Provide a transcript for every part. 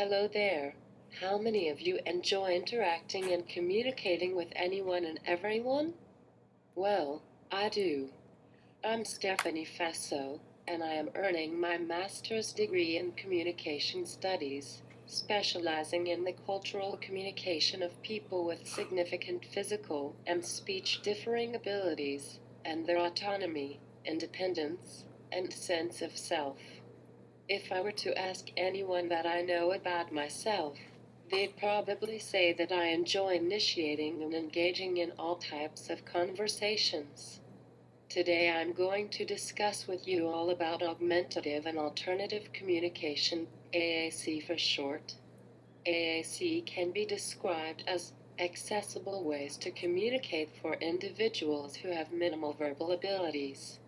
Hello there. How many of you enjoy interacting and communicating with anyone and everyone? Well, I do. I'm Stephanie Fassov, and I am earning my master's degree in communication studies, specializing in the cultural communication of people with significant physical and speech differing abilities, and their autonomy, independence, and sense of self. If I were to ask anyone that I know about myself, they'd probably say that I enjoy initiating and engaging in all types of conversations. Today I'm going to discuss with you all about augmentative and alternative communication, AAC for short. AAC can be described as accessible ways to communicate for individuals who have minimal verbal abilities.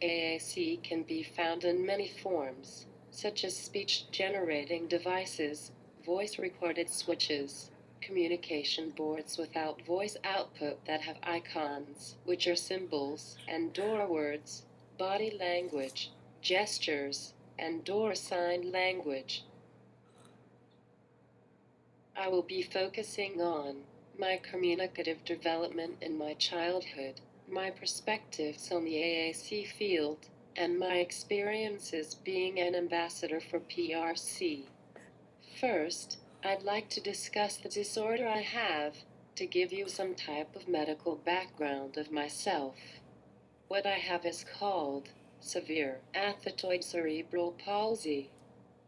AAC can be found in many forms, such as speech-generating devices, voice-recorded switches, communication boards without voice output that have icons, which are symbols, and door words, body language, gestures, and door sign language. I will be focusing on my communicative development in my childhood, my perspectives on the AAC field, and my experiences being an ambassador for PRC. First, I'd like to discuss the disorder I have, to give you some type of medical background of myself. What I have is called severe athetoid cerebral palsy.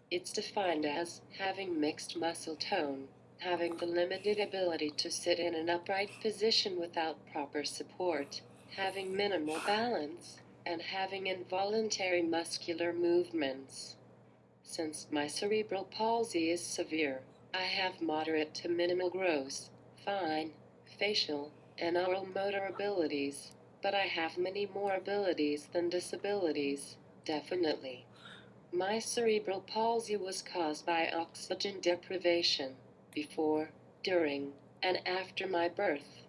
It's defined as having mixed muscle tone, having the limited ability to sit in an upright position without proper support, having minimal balance, and having involuntary muscular movements. Since my cerebral palsy is severe, I have moderate to minimal gross, fine, facial, and oral motor abilities, but I have many more abilities than disabilities, definitely. My cerebral palsy was caused by oxygen deprivation, before, during, and after my birth.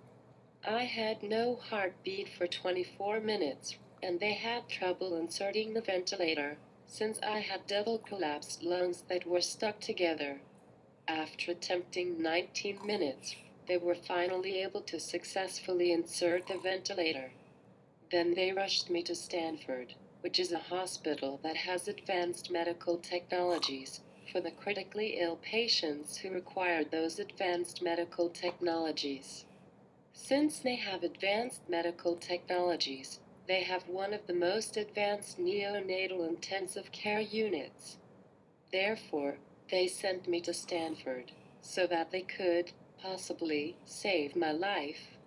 I had no heartbeat for 24 minutes, and they had trouble inserting the ventilator, since I had double collapsed lungs that were stuck together. After attempting 19 minutes, they were finally able to successfully insert the ventilator. Then they rushed me to Stanford, which is a hospital that has advanced medical technologies for the critically ill patients who required those advanced medical technologies. Since they have advanced medical technologies, they have one of the most advanced neonatal intensive care units. Therefore, they sent me to Stanford, so that they could, possibly, save my life.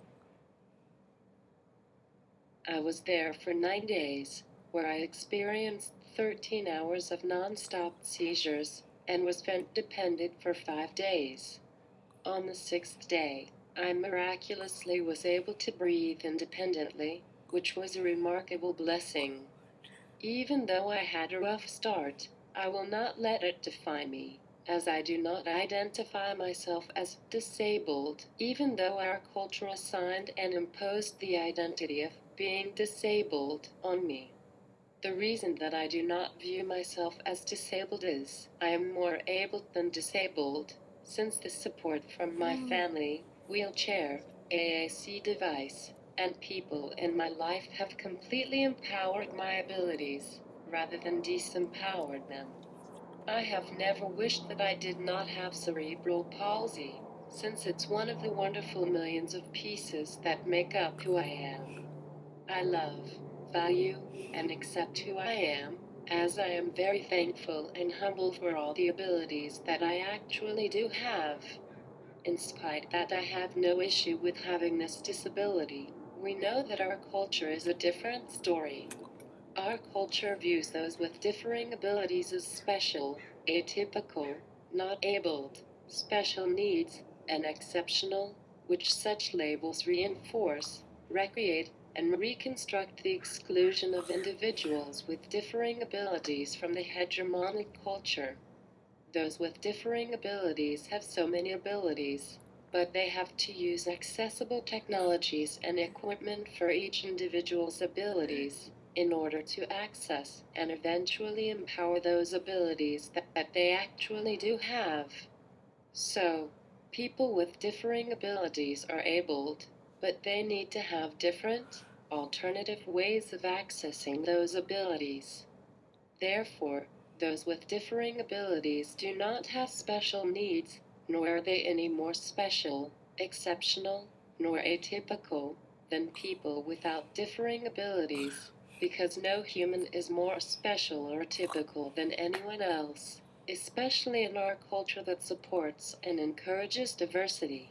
I was there for 9 days, where I experienced 13 hours of non-stop seizures, and was vent-dependent for 5 days. On the 6th day, I miraculously was able to breathe independently, which was a remarkable blessing. Even though I had a rough start, I will not let it define me, as I do not identify myself as disabled, even though our culture assigned and imposed the identity of being disabled on me. The reason that I do not view myself as disabled is, I am more able than disabled, since the support from my family, wheelchair, AAC device, and people in my life have completely empowered my abilities, rather than disempowered them. I have never wished that I did not have cerebral palsy, since it's one of the wonderful millions of pieces that make up who I am. I love, value, and accept who I am, as I am very thankful and humble for all the abilities that I actually do have. In spite that I have no issue with having this disability, we know that our culture is a different story. Our culture views those with differing abilities as special, atypical, not abled, special needs, and exceptional, which such labels reinforce, recreate, and reconstruct the exclusion of individuals with differing abilities from the hegemonic culture. Those with differing abilities have so many abilities, but they have to use accessible technologies and equipment for each individual's abilities. in order to access and eventually empower those abilities that they actually do have. So, people with differing abilities are abled, but they need to have different, alternative ways of accessing those abilities. Therefore, those with differing abilities do not have special needs, nor are they any more special, exceptional, nor atypical than people without differing abilities, because no human is more special or typical than anyone else, especially in our culture that supports and encourages diversity.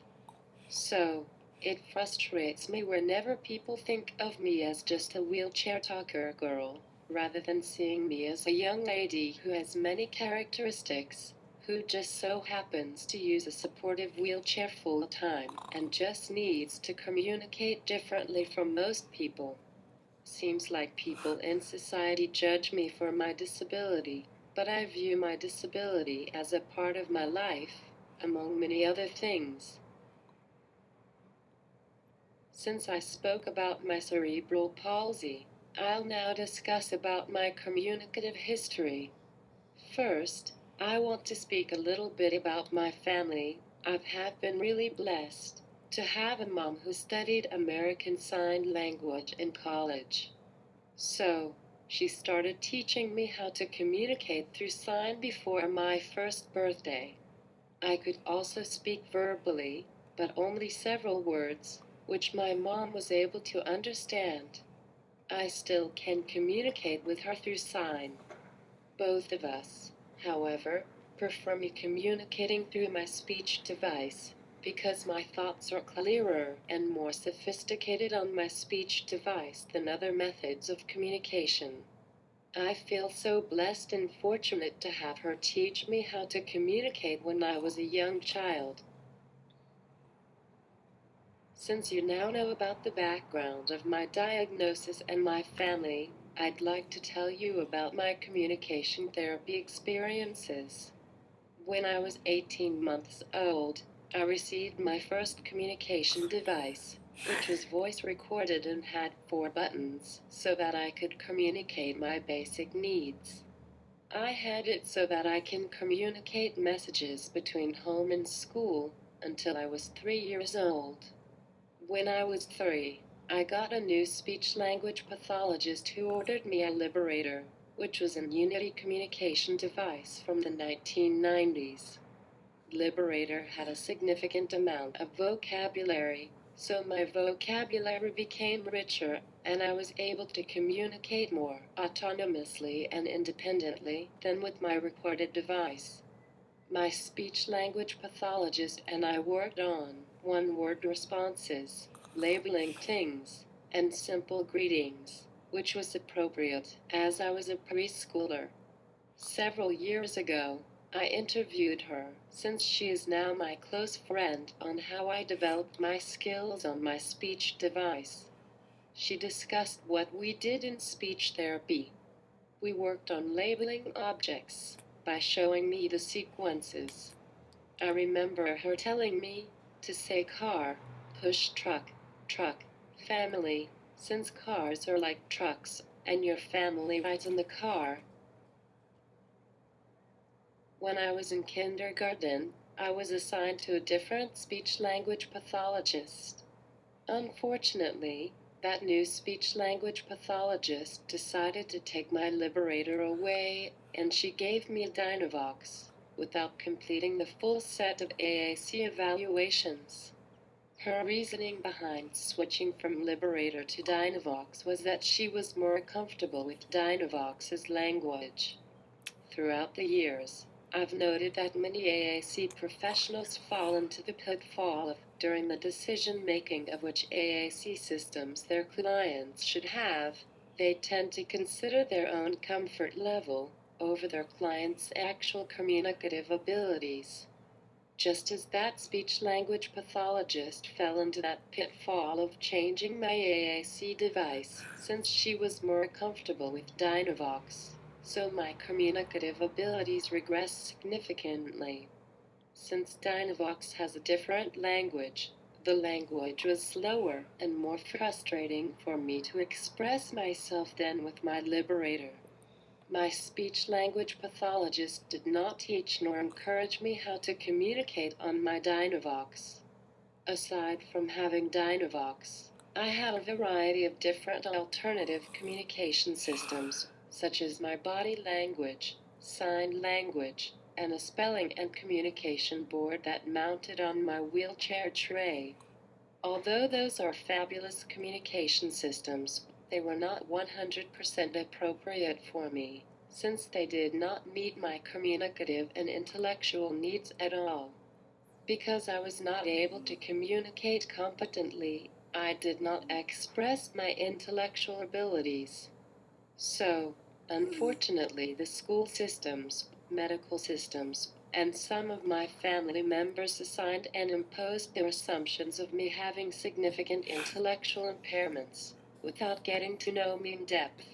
So, it frustrates me whenever people think of me as just a wheelchair talker girl, rather than seeing me as a young lady who has many characteristics, who just so happens to use a supportive wheelchair full time and just needs to communicate differently from most people. Seems like people in society judge me for my disability, but I view my disability as a part of my life, among many other things. Since I spoke about my cerebral palsy, I'll now discuss about my communicative history. First, I want to speak a little bit about my family. I have been really blessed to have a mom who studied American Sign Language in college. So, she started teaching me how to communicate through sign before my first birthday. I could also speak verbally, but only several words, which my mom was able to understand. I still can communicate with her through sign. Both of us, however, prefer me communicating through my speech device, because my thoughts are clearer and more sophisticated on my speech device than other methods of communication. I feel so blessed and fortunate to have her teach me how to communicate when I was a young child. Since you now know about the background of my diagnosis and my family, I'd like to tell you about my communication therapy experiences. When I was 18 months old, I received my first communication device, which was voice recorded and had 4 buttons, so that I could communicate my basic needs. I had it so that I can communicate messages between home and school until I was 3 years old. When I was 3, I got a new speech-language pathologist who ordered me a Liberator, which was a Unity communication device from the 1990s. Liberator had a significant amount of vocabulary, so my vocabulary became richer, and I was able to communicate more autonomously and independently than with my recorded device. My speech-language pathologist and I worked on one-word responses, labeling things, and simple greetings, which was appropriate as I was a preschooler. Several years ago, I interviewed her, since she is now my close friend, on how I developed my skills on my speech device. She discussed what we did in speech therapy. We worked on labeling objects by showing me the sequences. I remember her telling me to say car, push truck, family, since cars are like trucks, and your family rides in the car. When I was in kindergarten, I was assigned to a different speech-language pathologist. Unfortunately, that new speech-language pathologist decided to take my Liberator away, and she gave me a Dynavox, without completing the full set of AAC evaluations. Her reasoning behind switching from Liberator to Dynavox was that she was more comfortable with Dynavox's language. Throughout the years, I've noted that many AAC professionals fall into the pitfall of, during the decision-making of which AAC systems their clients should have, they tend to consider their own comfort level over their client's actual communicative abilities. Just as that speech-language pathologist fell into that pitfall of changing my AAC device since she was more comfortable with Dynavox, so my communicative abilities regressed significantly. Since Dynavox has a different language, The language was slower and more frustrating for me to express myself than with my liberator. My speech-language pathologist did not teach nor encourage me how to communicate on my Dynavox. Aside from having Dynavox, I had a variety of different alternative communication systems, such as my body language, sign language, and a spelling and communication board that mounted on my wheelchair tray. Although those are fabulous communication systems, they were not 100% appropriate for me, since they did not meet my communicative and intellectual needs at all. Because I was not able to communicate competently, I did not express my intellectual abilities. So, unfortunately, the school systems, medical systems, and some of my family members assigned and imposed their assumptions of me having significant intellectual impairments, without getting to know me in depth.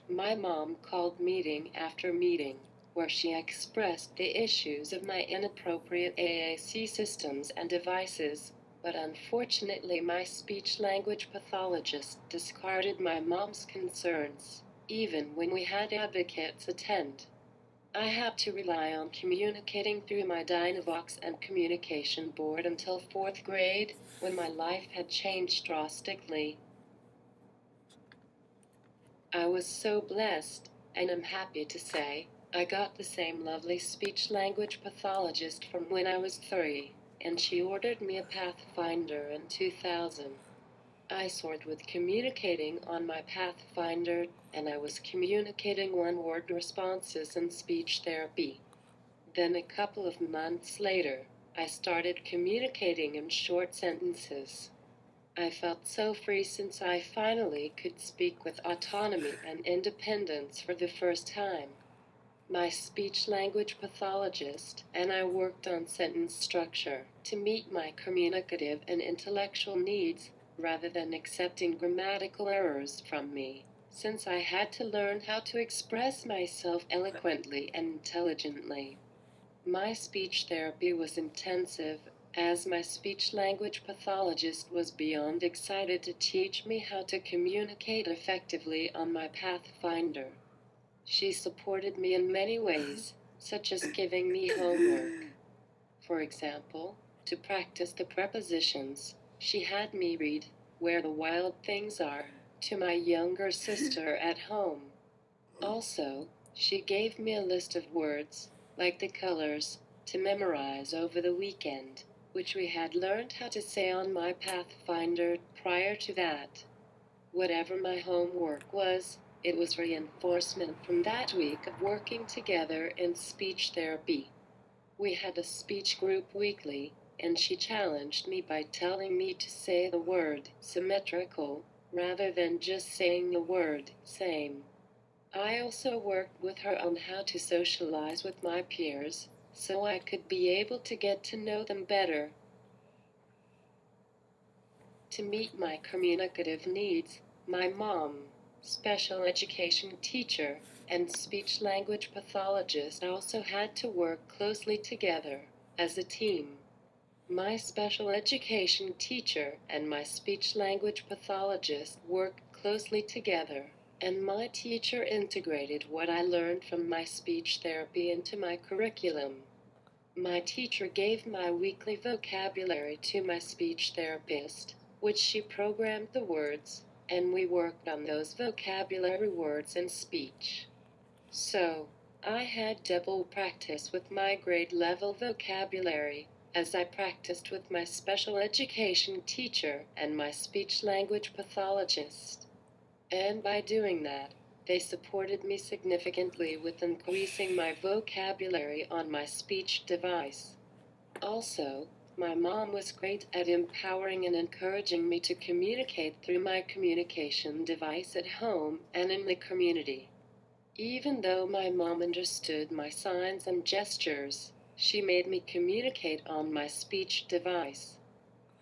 My mom called meeting after meeting, where she expressed the issues of my inappropriate AAC systems and devices, but unfortunately my speech-language pathologist discarded my mom's concerns, even when we had advocates attend. I had to rely on communicating through my Dynavox and communication board until 4th grade, when my life had changed drastically. I was so blessed, and I'm happy to say, I got the same lovely speech-language pathologist from when I was 3, and she ordered me a Pathfinder in 2000. I soared with communicating on my Pathfinder, and I was communicating one-word responses in speech therapy. Then a couple of months later, I started communicating in short sentences. I felt so free since I finally could speak with autonomy and independence for the first time. My speech-language pathologist and I worked on sentence structure to meet my communicative and intellectual needs rather than accepting grammatical errors from me, since I had to learn how to express myself eloquently and intelligently. My speech therapy was intensive, as my speech-language pathologist was beyond excited to teach me how to communicate effectively on my Pathfinder. She supported me in many ways, such as giving me homework. For example, to practice the prepositions, she had me read "Where the Wild Things Are" to my younger sister at home. Also, she gave me a list of words, like the colors, to memorize over the weekend, which we had learned how to say on my Pathfinder prior to that. Whatever my homework was, it was reinforcement from that week of working together in speech therapy. We had a speech group weekly, and she challenged me by telling me to say the word symmetrical, rather than just saying the word same. I also worked with her on how to socialize with my peers, so I could be able to get to know them better. To meet my communicative needs, my mom, special education teacher, and speech-language pathologist also had to work closely together, as a team. My special education teacher and my speech-language pathologist worked closely together, and my teacher integrated what I learned from my speech therapy into my curriculum. My teacher gave my weekly vocabulary to my speech therapist, which she programmed the words, and we worked on those vocabulary words in speech. So, I had double practice with my grade level vocabulary, as I practiced with my special education teacher and my speech-language pathologist. And by doing that, they supported me significantly with increasing my vocabulary on my speech device. Also, my mom was great at empowering and encouraging me to communicate through my communication device at home and in the community. Even though my mom understood my signs and gestures, she made me communicate on my speech device.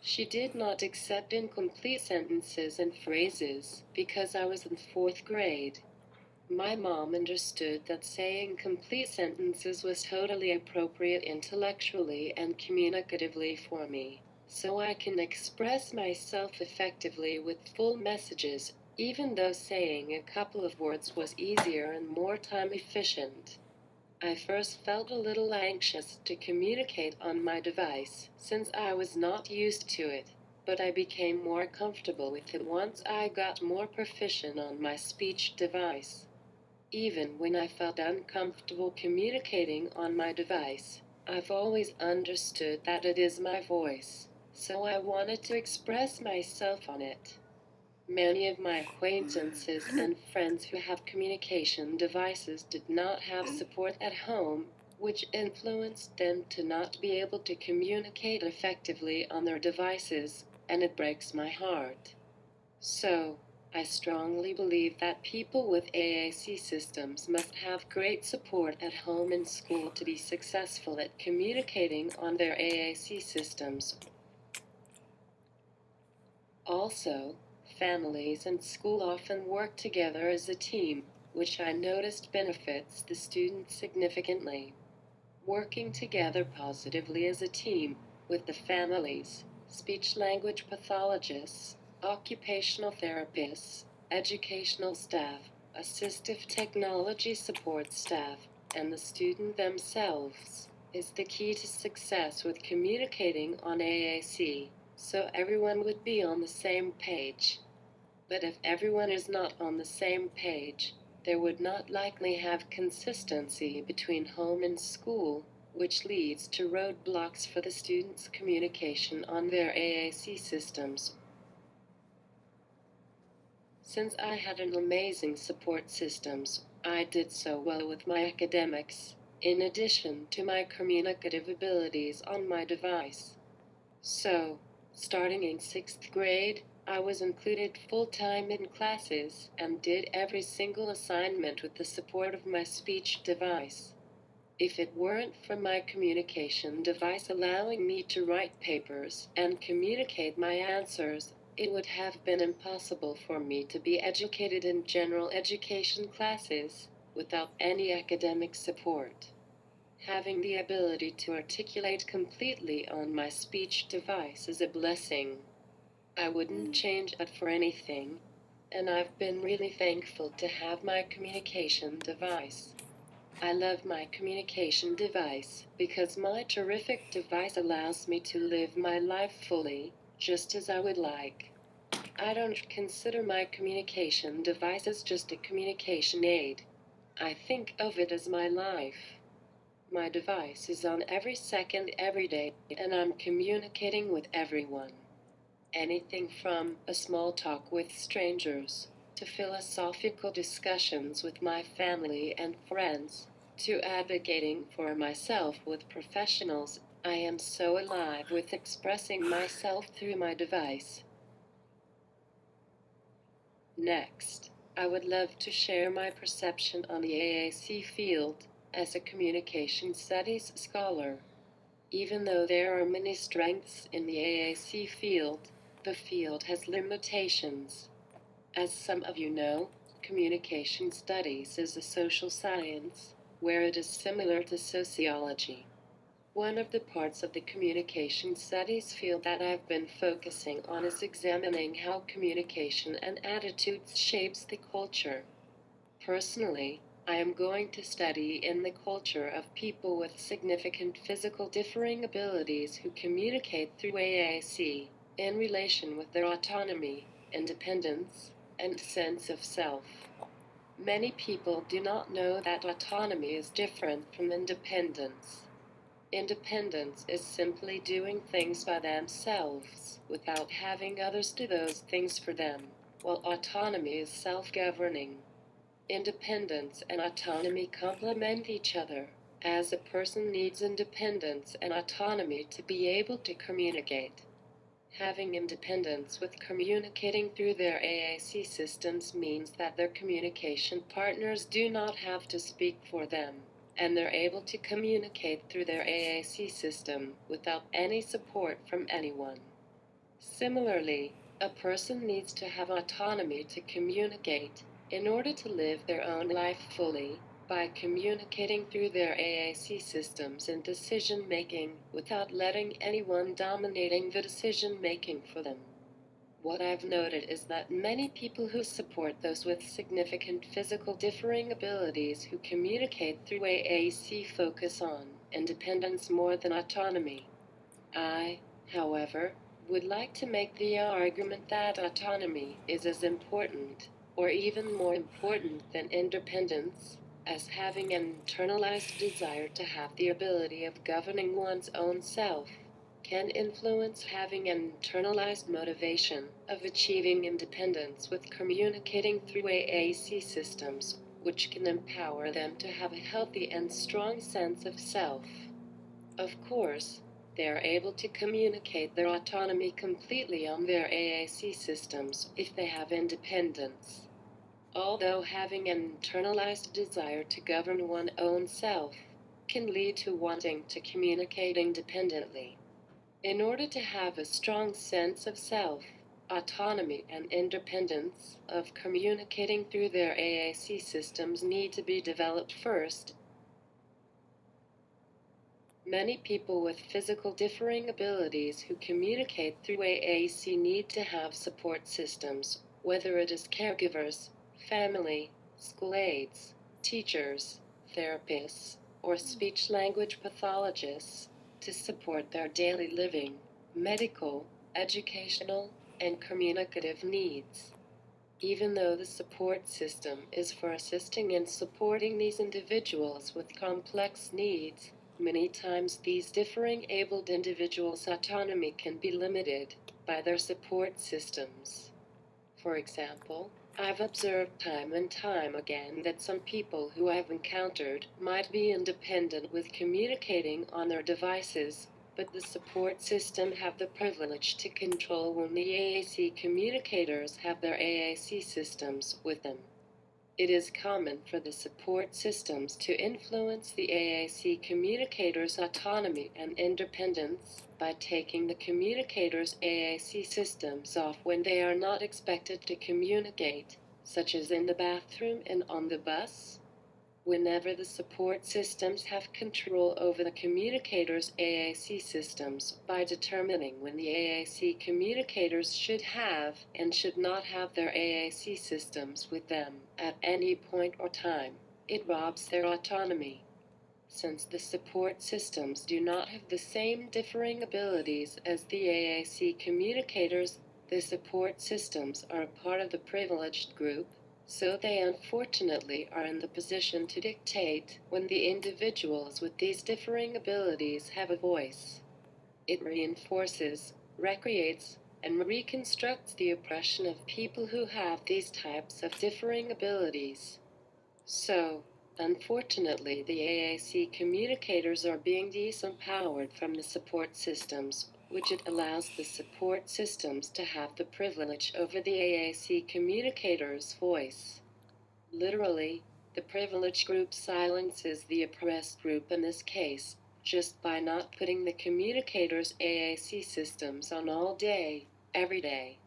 She did not accept incomplete sentences and phrases because I was in 4th grade. My mom understood that saying complete sentences was totally appropriate intellectually and communicatively for me. so I can express myself effectively with full messages, even though saying a couple of words was easier and more time efficient. I first felt a little anxious to communicate on my device, since I was not used to it, but I became more comfortable with it once I got more proficient on my speech device. Even when I felt uncomfortable communicating on my device, I've always understood that it is my voice, so I wanted to express myself on it. Many of my acquaintances and friends who have communication devices did not have support at home, which influenced them to not be able to communicate effectively on their devices, and it breaks my heart. So, I strongly believe that people with AAC systems must have great support at home and school to be successful at communicating on their AAC systems. Also, families and school often work together as a team, which I noticed benefits the students significantly. Working together positively as a team with the families, speech-language pathologists, occupational therapists, educational staff, assistive technology support staff, and the student themselves is the key to success with communicating on AAC, so everyone would be on the same page. But if everyone is not on the same page, there would not likely have consistency between home and school, which leads to roadblocks for the students' communication on their AAC systems. Since I had an amazing support systems, I did so well with my academics, in addition to my communicative abilities on my device. So, starting in 6th grade, I was included full-time in classes and did every single assignment with the support of my speech device. If it weren't for my communication device allowing me to write papers and communicate my answers, it would have been impossible for me to be educated in general education classes without any academic support. Having the ability to articulate completely on my speech device is a blessing. I wouldn't change it for anything, and I've been really thankful to have my communication device. I love my communication device because my terrific device allows me to live my life fully, just as I would like. I don't consider my communication device as just a communication aid. I think of it as my life. My device is on every second every day, and I'm communicating with everyone. Anything from a small talk with strangers, to philosophical discussions with my family and friends, to advocating for myself with professionals. I am so alive with expressing myself through my device. Next, I would love to share my perception on the AAC field as a communication studies scholar. Even though there are many strengths in the AAC field, the field has limitations. As some of you know, communication studies is a social science, where it is similar to sociology. One of the parts of the communication studies field that I've been focusing on is examining how communication and attitudes shapes the culture. Personally, I am going to study in the culture of people with significant physical differing abilities who communicate through AAC in relation with their autonomy, independence, and sense of self. Many people do not know that autonomy is different from independence. Independence is simply doing things by themselves without having others do those things for them, while autonomy is self-governing. Independence and autonomy complement each other, as a person needs independence and autonomy to be able to communicate. Having independence with communicating through their AAC systems means that their communication partners do not have to speak for them, and they're able to communicate through their AAC system without any support from anyone. Similarly, a person needs to have autonomy to communicate in order to live their own life fully, by communicating through their AAC systems and decision-making without letting anyone dominating the decision-making for them. What I've noted is that many people who support those with significant physical differing abilities who communicate through AAC focus on independence more than autonomy. I, however, would like to make the argument that autonomy is as important, or even more important than independence, as having an internalized desire to have the ability of governing one's own self can influence having an internalized motivation of achieving independence with communicating through AAC systems, which can empower them to have a healthy and strong sense of self. Of course, they are able to communicate their autonomy completely on their AAC systems if they have independence. Although having an internalized desire to govern one's own self can lead to wanting to communicate independently. In order to have a strong sense of self, autonomy and independence of communicating through their AAC systems need to be developed first. Many people with physical differing abilities who communicate through AAC need to have support systems, whether it is caregivers, family, school aides, teachers, therapists, or speech-language pathologists, to support their daily living, medical, educational, and communicative needs. Even though the support system is for assisting and supporting these individuals with complex needs, many times these differing abled individuals' autonomy can be limited by their support systems. For example, I've observed time and time again that some people who I've encountered might be independent with communicating on their devices, but the support system have the privilege to control when the AAC communicators have their AAC systems with them. It is common for the support systems to influence the AAC communicators' autonomy and independence by taking the communicators' AAC systems off when they are not expected to communicate, such as in the bathroom and on the bus. Whenever the support systems have control over the communicators' AAC systems by determining when the AAC communicators should have and should not have their AAC systems with them at any point or time, it robs their autonomy. Since the support systems do not have the same differing abilities as the AAC communicators, the support systems are a part of the privileged group, so they unfortunately are in the position to dictate when the individuals with these differing abilities have a voice. It reinforces, recreates, and reconstructs the oppression of people who have these types of differing abilities. So, unfortunately, the AAC communicators are being disempowered from the support systems, which it allows the support systems to have the privilege over the AAC communicator's voice. Literally, the privileged group silences the oppressed group in this case, just by not putting the communicator's AAC systems on all day, every day.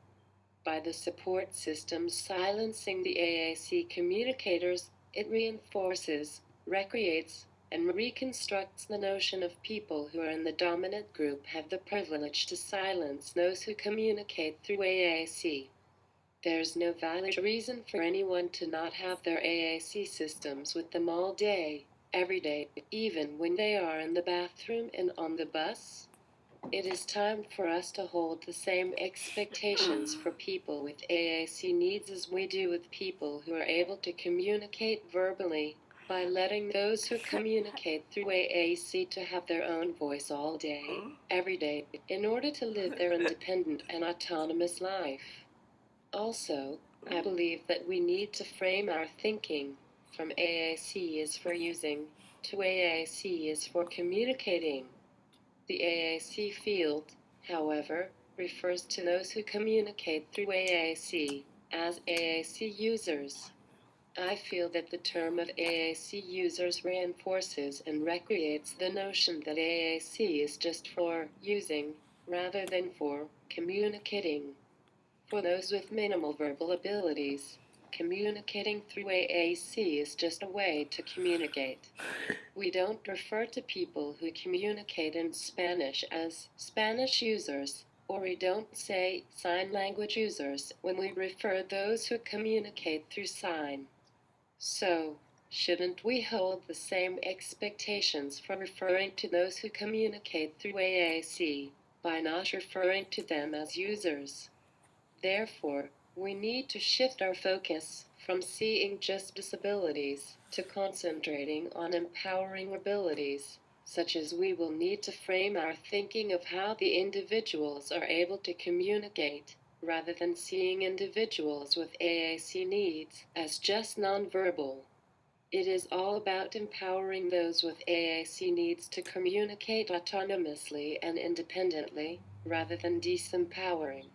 By the support systems silencing the AAC communicators, it reinforces, recreates, and reconstructs the notion of people who are in the dominant group have the privilege to silence those who communicate through AAC. There's no valid reason for anyone to not have their AAC systems with them all day, every day, even when they are in the bathroom and on the bus. It is time for us to hold the same expectations for people with AAC needs as we do with people who are able to communicate verbally, by letting those who communicate through AAC to have their own voice all day, every day, in order to live their independent and autonomous life. Also, I believe that we need to frame our thinking from AAC is for using to AAC is for communicating. The AAC field, however, refers to those who communicate through AAC as AAC users. I feel that the term of AAC users reinforces and recreates the notion that AAC is just for using, rather than for communicating. For those with minimal verbal abilities, Communicating through AAC is just a way to communicate. We don't refer to people who communicate in Spanish as Spanish users, or we don't say sign language users when we refer those who communicate through sign. So, shouldn't we hold the same expectations for referring to those who communicate through AAC by not referring to them as users? Therefore, we need to shift our focus from seeing just disabilities to concentrating on empowering abilities, such as we will need to frame our thinking of how the individuals are able to communicate, rather than seeing individuals with AAC needs as just nonverbal. It is all about empowering those with AAC needs to communicate autonomously and independently, rather than disempowering.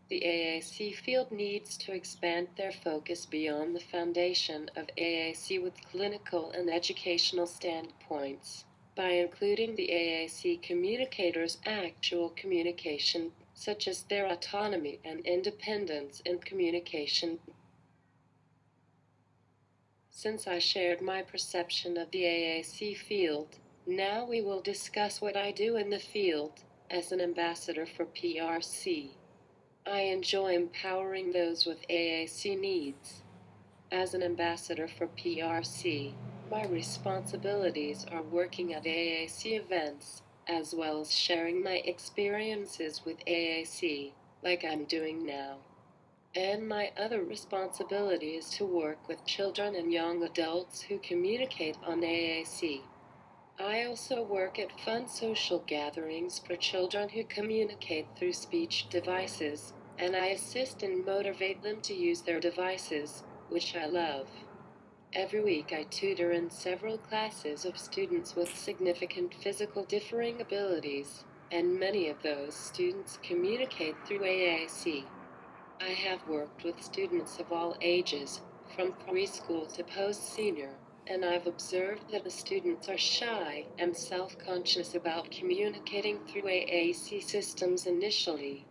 The AAC field needs to expand their focus beyond the foundation of AAC with clinical and educational standpoints, by including the AAC communicators' actual communication, such as their autonomy and independence in communication. Since I shared my perception of the AAC field, now we will discuss what I do in the field as an ambassador for PRC. I enjoy empowering those with AAC needs. As an ambassador for PRC, my responsibilities are working at AAC events, as well as sharing my experiences with AAC, like I'm doing now. And my other responsibility is to work with children and young adults who communicate on AAC. I also work at fun social gatherings for children who communicate through speech devices, and I assist and motivate them to use their devices, which I love. Every week I tutor in several classes of students with significant physical differing abilities, and many of those students communicate through AAC. I have worked with students of all ages, from preschool to post-senior, and I've observed that the students are shy and self-conscious about communicating through AAC systems initially.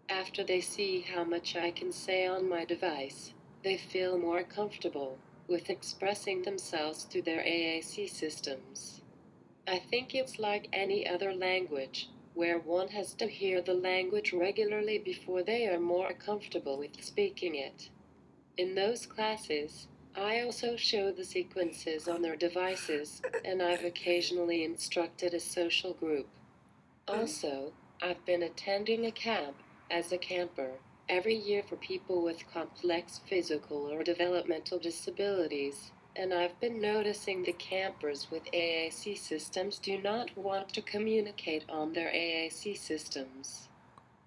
After they see how much I can say on my device, they feel more comfortable with expressing themselves through their AAC systems. I think it's like any other language, where one has to hear the language regularly before they are more comfortable with speaking it. In those classes, I also show the sequences on their devices, and I've occasionally instructed a social group. Also, I've been attending a camp, as a camper, every year for people with complex physical or developmental disabilities, and I've been noticing the campers with AAC systems do not want to communicate on their AAC systems.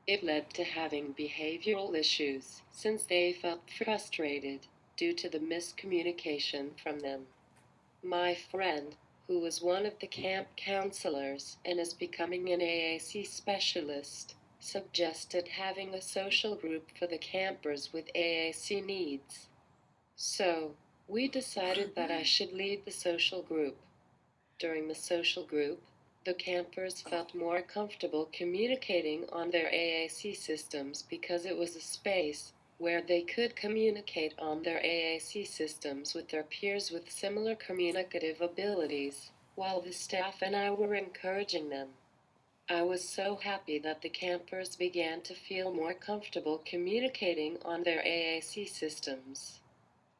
It led to having behavioral issues, since they felt frustrated due to the miscommunication from them. My friend, who was one of the camp counselors and is becoming an AAC specialist, suggested having a social group for the campers with AAC needs. So, we decided that I should lead the social group. During the social group, the campers felt more comfortable communicating on their AAC systems because it was a space where they could communicate on their AAC systems with their peers with similar communicative abilities, while the staff and I were encouraging them. I was so happy that the campers began to feel more comfortable communicating on their AAC systems.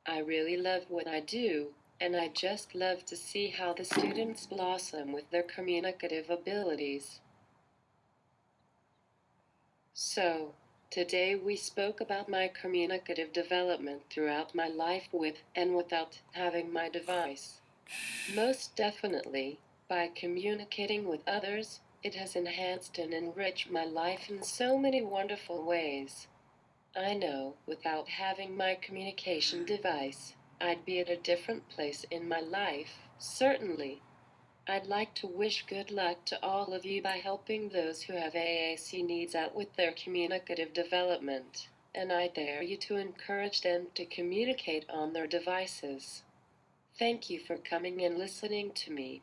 I really love what I do, and I just love to see how the students blossom with their communicative abilities. So, today we spoke about my communicative development throughout my life with and without having my device. Most definitely, by communicating with others, it has enhanced and enriched my life in so many wonderful ways. I know, without having my communication device, I'd be at a different place in my life, certainly. I'd like to wish good luck to all of you by helping those who have AAC needs out with their communicative development, and I dare you to encourage them to communicate on their devices. Thank you for coming and listening to me.